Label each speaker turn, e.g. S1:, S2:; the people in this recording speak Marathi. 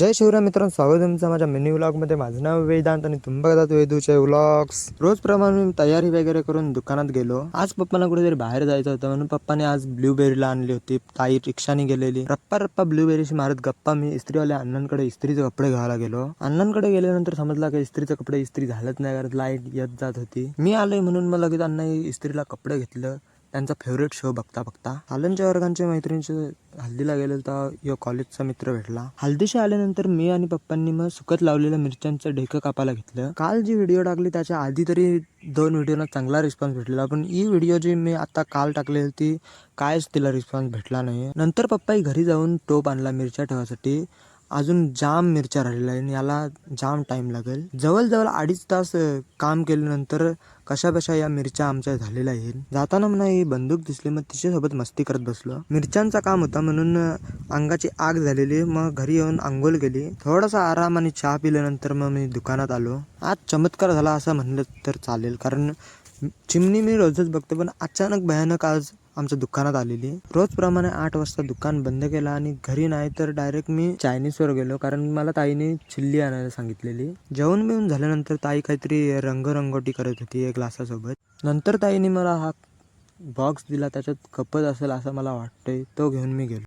S1: जय शिवराय मित्रांनो, स्वागत आहे तुमचं माझ्या मिनी व्लॉगमध्ये। माझं नाव वेदांत आणि तुम्ही बघतात वेदूचे व्लॉग्स। रोजप्रमाणे मी तयारी वगैरे करून दुकानात गेलो। आज पप्पांना कुठेतरी बाहेर जायचं होतं म्हणून पप्पाने आज ब्लूबेरीला आणली होती। ताई रिक्षाने गेलेली। रप्पा रप्पा ब्लूबेरीशी मारत गप्पा मी इस्त्रीवाल्या अण्णांकडे इस्त्रीचे कपडे घ्यायला गेलो। अण्णांकडे गेल्यानंतर समजला की इस्त्रीचे कपडे इस्त्री झालंच नाही, कारण लाईट येत जात होती। मी आलोय म्हणून मला लगेच अण्णांनी इस्त्रीला कपडे घेतलं। त्यांचा फेवरेट शो बघता बघता हालनच्या वर्गांच्या मैत्रिणीचे हल्दीला गेलो तर यो कॉलेजचा मित्र भेटला। हल्दीशी आल्यानंतर मी आणि पप्पांनी मग सुकत लावलेल्या मिरच्यांचं ढेकं कापायला घेतलं। काल जी व्हिडिओ टाकली त्याच्या आधी तरी 2 व्हिडिओना चांगला रिस्पॉन्स भेटलेला, पण ही व्हिडिओ जी मी आता काल टाकली होती कायच तिला रिस्पॉन्स भेटला नाही। नंतर पप्पाही घरी जाऊन टोप आणला मिरच्या ठेवासाठी। अजून जाम मिरच्या राहिलेल्या आणि याला जाम टाइम लागेल। जवळजवळ 2.5 तास काम केल्यानंतर कशा बशा या मिरच्या आमच्या झालेल्या आहेत। जाताना मला ही बंदूक दिसली, मग तिच्यासोबत मस्ती करत बसलो। मिरच्यांचा काम होता म्हणून अंगाची आग झालेली, मग घरी येऊन आंघोळ केली। थोडासा आराम आणि चहा पिल्यानंतर मग मी दुकानात आलो। आज चमत्कार झाला असं म्हणलं तर चालेल, कारण चिमणी मी रोजच बघतो, पण अचानक भयानक आज आमच्या दुकानात आलेली। रोजप्रमाणे 8 वाजता दुकान बंद केला आणि घरी नाही तर डायरेक्ट मी चायनीजवर गेलो, कारण मला ताईने चिल्ली आणायला सांगितलेली। जेवण बिवून झाल्यानंतर ताई काहीतरी रंगरंगोटी करत होती एक ग्लासासोबत। नंतर ताईने मला हा बॉक्स दिला, त्याच्यात कपच असेल असं मला वाटतंय, तो घेऊन मी गेलो।